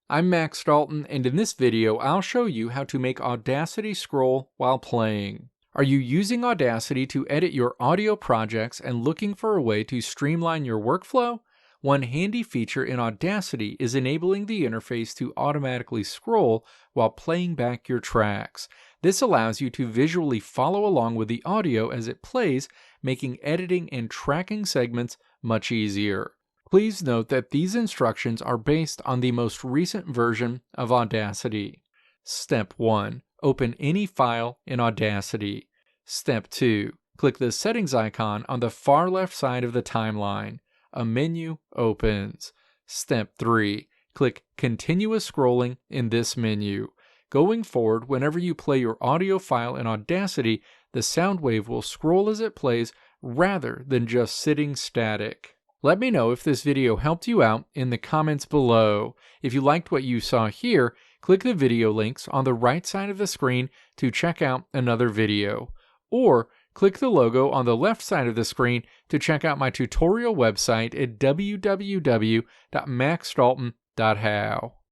I'm Max Dalton, and in this video I'll show you how to make Audacity scroll while playing. Are you using Audacity to edit your audio projects and looking for a way to streamline your workflow? One handy feature in Audacity is enabling the interface to automatically scroll while playing back your tracks. This allows you to visually follow along with the audio as it plays, making editing and tracking segments much easier. Please note that these instructions are based on the most recent version of Audacity. Step 1. Open any file in Audacity. Step 2. Click the settings icon on the far left side of the timeline. A menu opens. Step 3. Click Continuous Scrolling in this menu. Going forward, whenever you play your audio file in Audacity, the sound wave will scroll as it plays rather than just sitting static. Let me know if this video helped you out in the comments below. If you liked what you saw here, click the video links on the right side of the screen to check out another video. Or click the logo on the left side of the screen to check out my tutorial website at www.maxdalton.how.